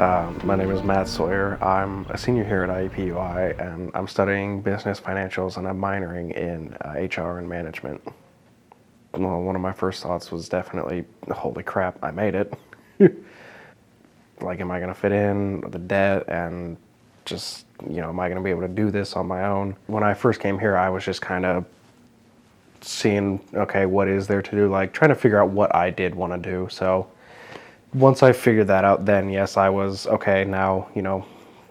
My name is Matt Sawyer. I'm a senior here at IUPUI, and I'm studying business financials, and I'm minoring in HR and management. Well, one of my first thoughts was definitely, holy crap, I made it. Like, am I going to fit in the debt and just, am I going to be able to do this on my own? When I first came here, I was just kind of seeing, okay, what is there to do? Like, trying to figure out what I did want to do. So once I figured that out, then yes, I was, okay, now,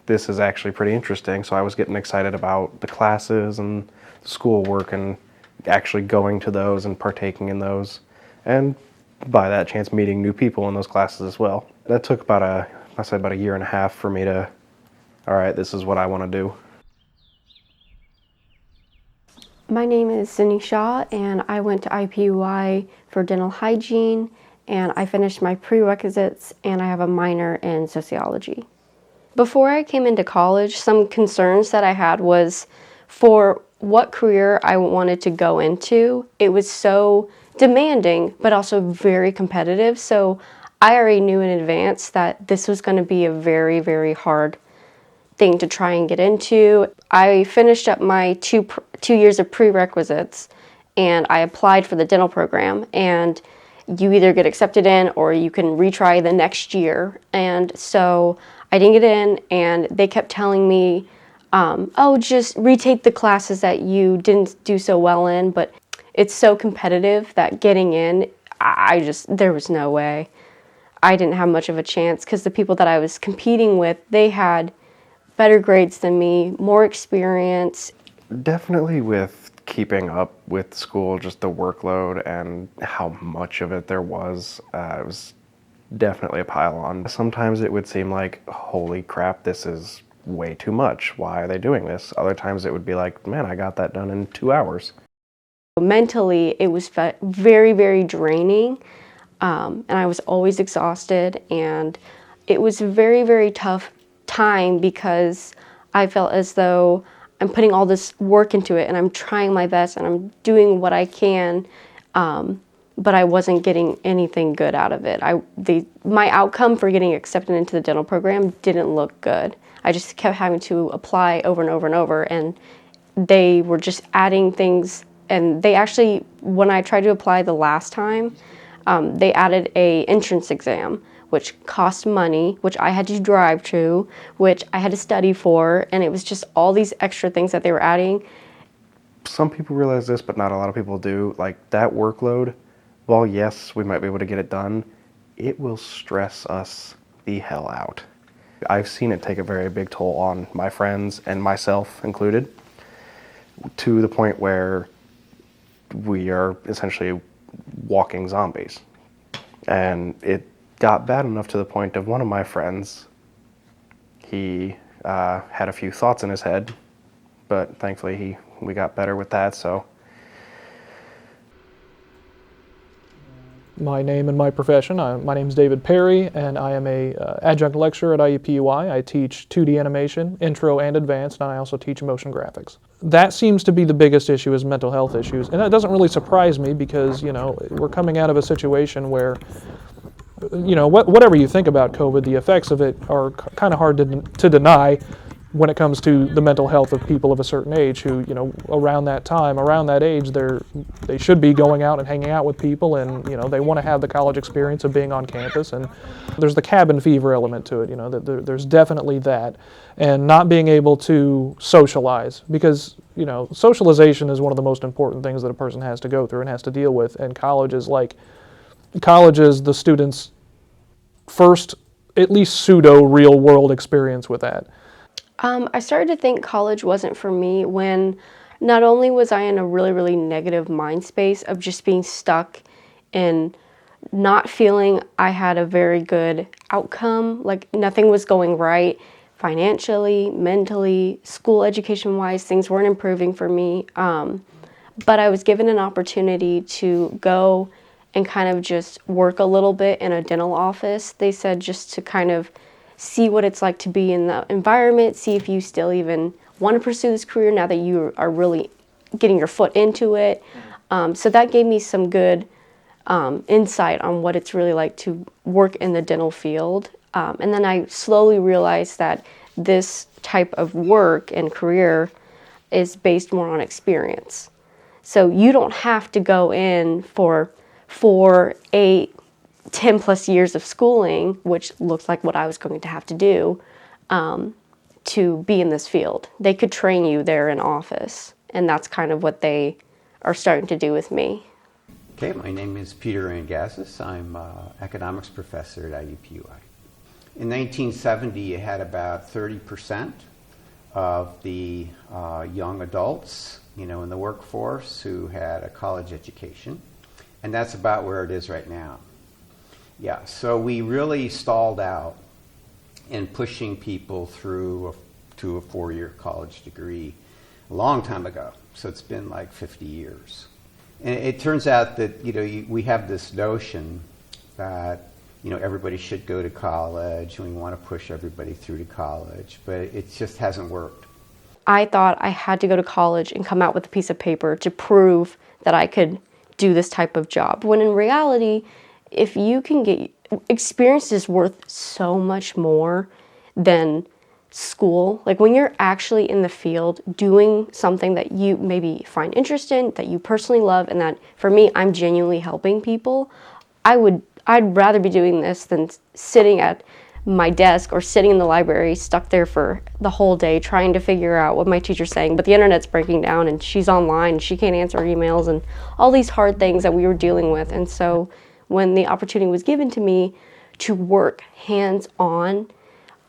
this is actually pretty interesting. So I was getting excited about the classes and schoolwork and actually going to those and partaking in those. And by that chance, meeting new people in those classes as well. That took about a year and a half for me to, all right, this is what I want to do. My name is Cindy Shaw, and I went to IUPUI for dental hygiene, and I finished my prerequisites, and I have a minor in sociology. Before I came into college, some concerns that I had was for what career I wanted to go into. It was so demanding, but also very competitive, so I already knew in advance that this was going to be a very, very hard thing to try and get into. I finished up my two years of prerequisites, and I applied for the dental program, and you either get accepted in or you can retry the next year. And so I didn't get in, and they kept telling me, just retake the classes that you didn't do so well in, but it's so competitive that getting in, there was no way. I didn't have much of a chance because the people that I was competing with, they had better grades than me, more experience. Definitely with keeping up with school, just the workload and how much of it there was, it was definitely a pile on. Sometimes it would seem like, holy crap, this is way too much. Why are they doing this? Other times it would be like, man, I got that done in 2 hours. Mentally, it was very, very draining, and I was always exhausted, and it was a very, very tough time because I felt as though I'm putting all this work into it and I'm trying my best and I'm doing what I can, but I wasn't getting anything good out of it. My outcome for getting accepted into the dental program didn't look good. I just kept having to apply over and over and over, and they were just adding things. And they actually, when I tried to apply the last time, they added an entrance exam, which cost money, which I had to drive to, which I had to study for, and it was just all these extra things that they were adding. Some people realize this, but not a lot of people do. Like, that workload, while yes, we might be able to get it done, it will stress us the hell out. I've seen it take a very big toll on my friends and myself included, to the point where we are essentially walking zombies. And it got bad enough to the point of one of my friends, he had a few thoughts in his head, but thankfully we got better with that. So my name and my profession. My name is David Perry, and I am a adjunct lecturer at IUPUI. I teach 2D animation, intro and advanced, and I also teach motion graphics. That seems to be the biggest issue, is mental health issues, and that doesn't really surprise me because, we're coming out of a situation where, whatever you think about COVID, the effects of it are kind of hard to deny when it comes to the mental health of people of a certain age who, around that age, they should be going out and hanging out with people, and, they want to have the college experience of being on campus. And there's the cabin fever element to it, there's definitely that. And not being able to socialize, because, socialization is one of the most important things that a person has to go through and has to deal with. And college is the student's first, at least pseudo real world experience with that. I started to think college wasn't for me when not only was I in a really, really negative mind space of just being stuck and not feeling I had a very good outcome, like nothing was going right financially, mentally, school education-wise, things weren't improving for me. But I was given an opportunity to go and kind of just work a little bit in a dental office. They said just to kind of see what it's like to be in the environment, see if you still even want to pursue this career now that you are really getting your foot into it. So that gave me some good insight on what it's really like to work in the dental field. And then I slowly realized that this type of work and career is based more on experience. So you don't have to go in for 4, 8, 10 plus years of schooling, which looks like what I was going to have to do, to be in this field. They could train you there in office, and that's kind of what they are starting to do with me. Okay, my name is Peter Angasis. I'm an economics professor at IUPUI. In 1970, you had about 30% of the young adults, in the workforce who had a college education, and that's about where it is right now. Yeah, so we really stalled out in pushing people through to a 4-year college degree a long time ago. So it's been like 50 years. And it turns out that, we have this notion that, everybody should go to college, and we want to push everybody through to college, but it just hasn't worked. I thought I had to go to college and come out with a piece of paper to prove that I could do this type of job, when in reality, if you can get experience is worth so much more than school. Like when you're actually in the field doing something that you maybe find interesting, that you personally love, and that for me, I'm genuinely helping people, I'd rather be doing this than sitting at my desk or sitting in the library stuck there for the whole day trying to figure out what my teacher's saying, but the internet's breaking down and she's online and she can't answer emails and all these hard things that we were dealing with. And so when the opportunity was given to me to work hands-on,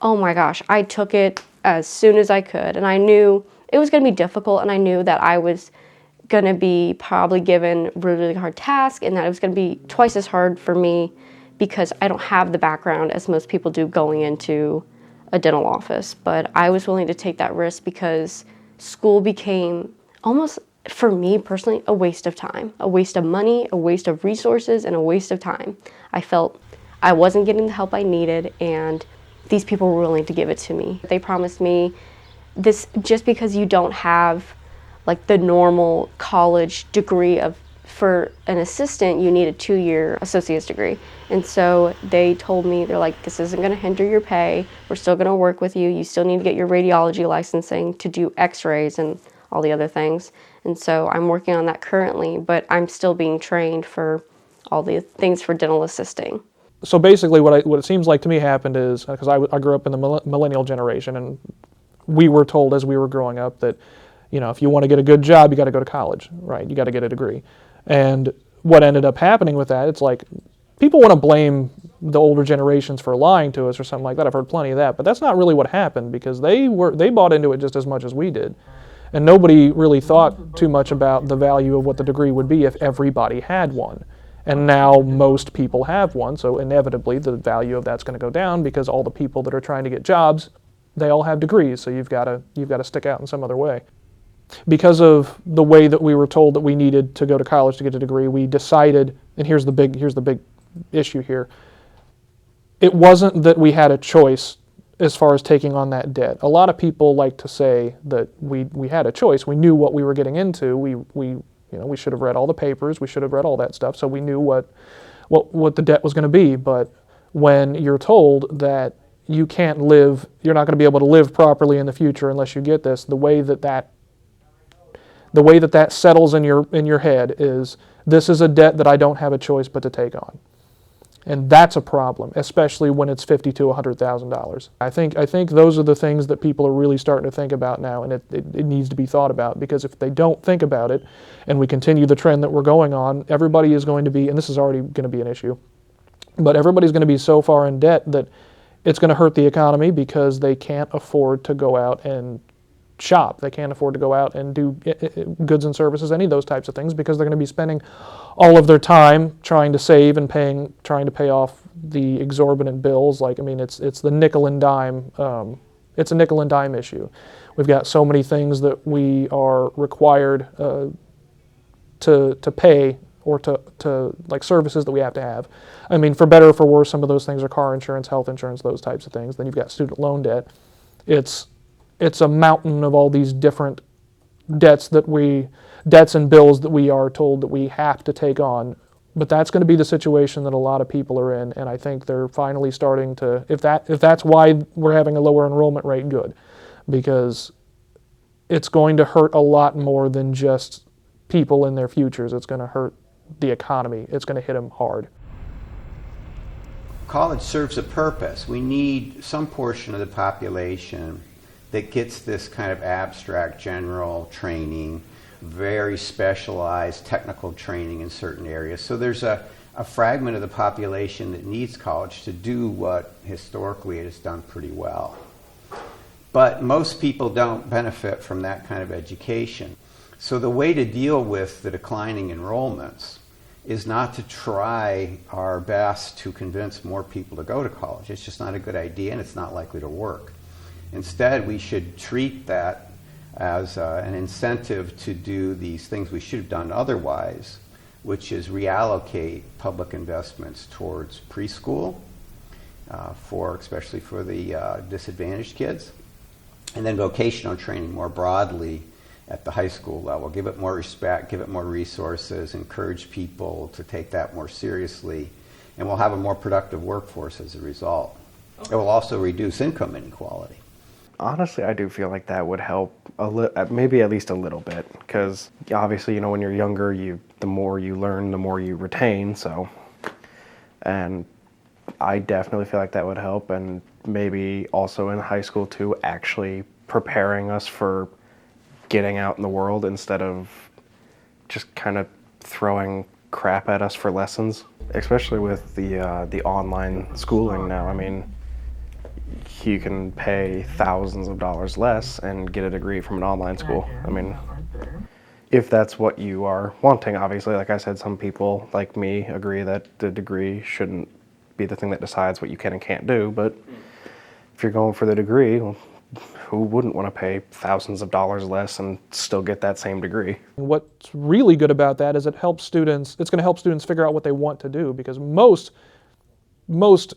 oh my gosh, I took it as soon as I could. And I knew it was going to be difficult, and I knew that I was going to be probably given a really hard task, and that it was going to be twice as hard for me because I don't have the background as most people do going into a dental office. But I was willing to take that risk because school became almost, for me personally, a waste of time, a waste of money, a waste of resources, and a waste of time. I felt I wasn't getting the help I needed, and these people were willing to give it to me. They promised me this, just because you don't have like the normal college degree for an assistant, you need a 2-year associate's degree. And so they told me, they're like, this isn't going to hinder your pay. We're still going to work with you. You still need to get your radiology licensing to do x-rays and all the other things. And so I'm working on that currently, but I'm still being trained for all the things for dental assisting. So basically what it seems like to me happened is, because I grew up in the millennial generation, and we were told as we were growing up that, if you want to get a good job, you got to go to college, right? You got to get a degree. And what ended up happening with that, it's like people want to blame the older generations for lying to us or something like that. I've heard plenty of that, but that's not really what happened, because they bought into it just as much as we did. And nobody really thought too much about the value of what the degree would be if everybody had one. And now most people have one, so inevitably the value of that's going to go down, because all the people that are trying to get jobs, they all have degrees, so you've got to stick out in some other way. Because of the way that we were told that we needed to go to college to get a degree, we decided, and here's the big issue here, it wasn't that we had a choice as far as taking on that debt. A lot of people like to say that we had a choice. We knew what we were getting into. We should have read all the papers. We should have read all that stuff, so we knew what the debt was going to be. But when you're told that you can't live, you're not going to be able to live properly in the future unless you get this, the way that settles in your head is, this is a debt that I don't have a choice but to take on. And that's a problem, especially when it's $50,000 to $100,000. I think those are the things that people are really starting to think about now, and it needs to be thought about, because if they don't think about it and we continue the trend that we're going on, everybody is going to be, and this is already going to be an issue, but everybody's going to be so far in debt that it's going to hurt the economy, because they can't afford to go out and shop. They can't afford to go out and do goods and services, any of those types of things, because they're going to be spending all of their time trying to save and trying to pay off the exorbitant bills. It's the nickel and dime. It's a nickel and dime issue. We've got so many things that we are required to pay, or to like services that we have to have. For better or for worse, some of those things are car insurance, health insurance, those types of things. Then you've got student loan debt. It's a mountain of all these different debts and bills that we are told that we have to take on, But that's going to be the situation that a lot of people are in, and I think they're finally starting to, if that's why we're having a lower enrollment rate, good. Because it's going to hurt a lot more than just people in their futures. It's going to hurt the economy. It's going to hit them hard. College serves a purpose. We need some portion of the population that gets this kind of abstract general training, very specialized technical training in certain areas. So there's a fragment of the population that needs college to do what historically it has done pretty well. But most people don't benefit from that kind of education. So the way to deal with the declining enrollments is not to try our best to convince more people to go to college. It's just not a good idea, and it's not likely to work. Instead, we should treat that as an incentive to do these things we should have done otherwise, which is reallocate public investments towards preschool, especially for the disadvantaged kids, and then vocational training more broadly at the high school level. Give it more respect, give it more resources, encourage people to take that more seriously, and we'll have a more productive workforce as a result. It will also reduce income inequality. Honestly, I do feel like that would help maybe at least a little bit, because obviously, when you're younger, the more you learn, the more you retain. So, and I definitely feel like that would help, and maybe also in high school too, actually preparing us for getting out in the world instead of just kind of throwing crap at us for lessons, especially with the online schooling now. I mean, you can pay thousands of dollars less and get a degree from an online school. I mean, if that's what you are wanting. Obviously, like I said, some people like me agree that the degree shouldn't be the thing that decides what you can and can't do, but if you're going for the degree, well, who wouldn't want to pay thousands of dollars less and still get that same degree? What's really good about that is it's going to help students figure out what they want to do, because most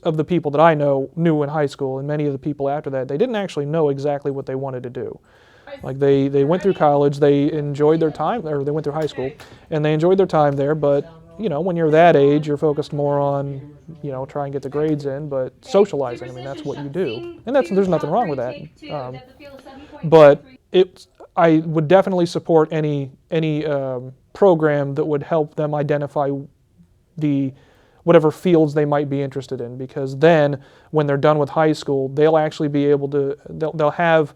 of the people that I knew in high school, and many of the people after that, they didn't actually know exactly what they wanted to do. Like they went through college, they enjoyed their time, or they went through high school, and they enjoyed their time there, but when you're that age, you're focused more on, try and get the grades in, but socializing, I mean, that's what you do. And there's nothing wrong with that. But I would definitely support any program that would help them identify whatever fields they might be interested in, because then when they're done with high school, they'll actually be able to, they'll have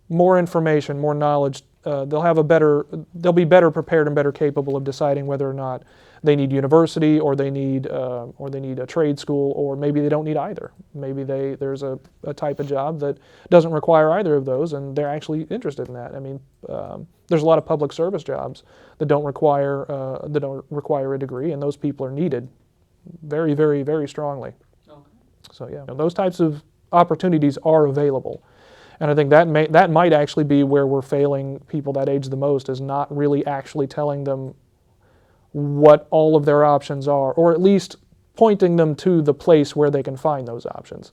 more information, more knowledge. They'll be better prepared and better capable of deciding whether or not they need university, or they need a trade school, or maybe they don't need either. Maybe there's a type of job that doesn't require either of those, and they're actually interested in that. I mean, there's a lot of public service jobs that don't require a degree, and those people are needed very, very, very strongly. Okay. So yeah, those types of opportunities are available. And I think that might actually be where we're failing people that age the most, is not really actually telling them what all of their options are, or at least pointing them to the place where they can find those options.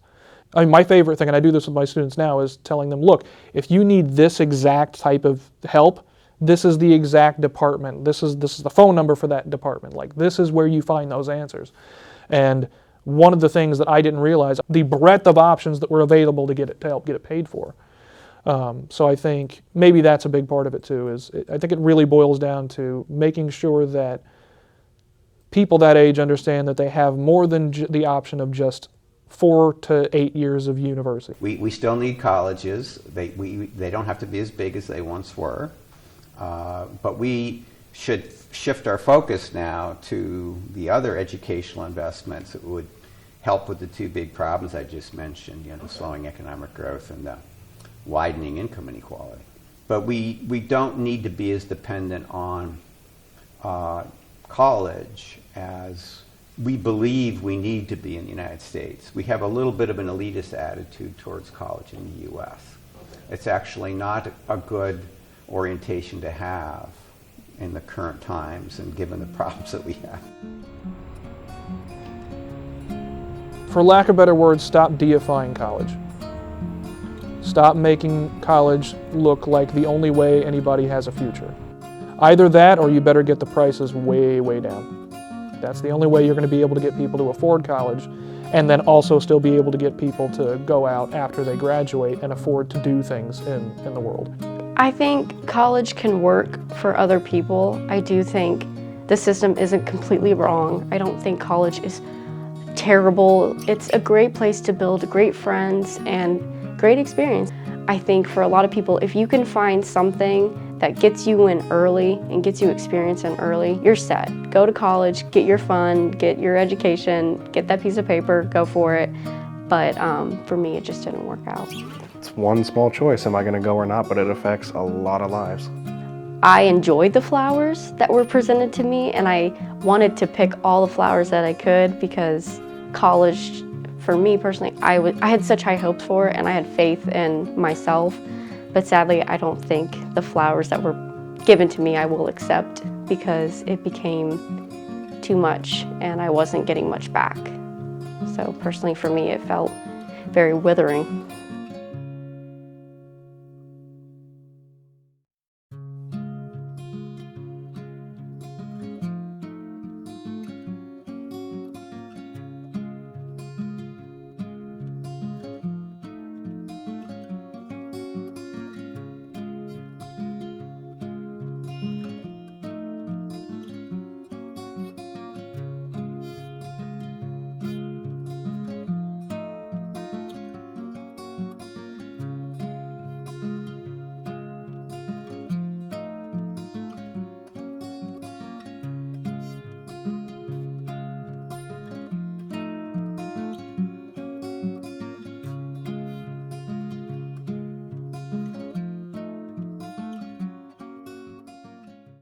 I mean, my favorite thing, and I do this with my students now, is telling them, look, if you need this exact type of help, this is the exact department. This is the phone number for that department. Like, this is where you find those answers. And one of the things that I didn't realize, the breadth of options that were available to help get it paid for. So I think maybe that's a big part of it too. I think it really boils down to making sure that people that age understand that they have more than the option of just 4 to 8 years of university. We still need colleges. They don't have to be as big as they once were, but we should shift our focus now to the other educational investments that would help with the two big problems I just mentioned, the slowing economic growth and the widening income inequality. But we don't need to be as dependent on college as we believe we need to be in the United States. We have a little bit of an elitist attitude towards college in the U.S. It's actually not a good orientation to have in the current times and given the problems that we have. For lack of better words, stop deifying college. Stop making college look like the only way anybody has a future. Either that, or you better get the prices way, way down. That's the only way you're going to be able to get people to afford college, and then also still be able to get people to go out after they graduate and afford to do things in the world. I think college can work for other people. I do think the system isn't completely wrong. I don't think college is terrible. It's a great place to build great friends and great experience. I think for a lot of people, if you can find something that gets you in early and gets you experience in early, you're set. Go to college, get your fun, get your education, get that piece of paper, go for it. But for me, it just didn't work out. It's one small choice, am I going to go or not, but it affects a lot of lives. I enjoyed the flowers that were presented to me, and I wanted to pick all the flowers that I could because college, for me personally, I had such high hopes for it and I had faith in myself. But sadly, I don't think the flowers that were given to me I will accept because it became too much and I wasn't getting much back. So personally for me, it felt very withering.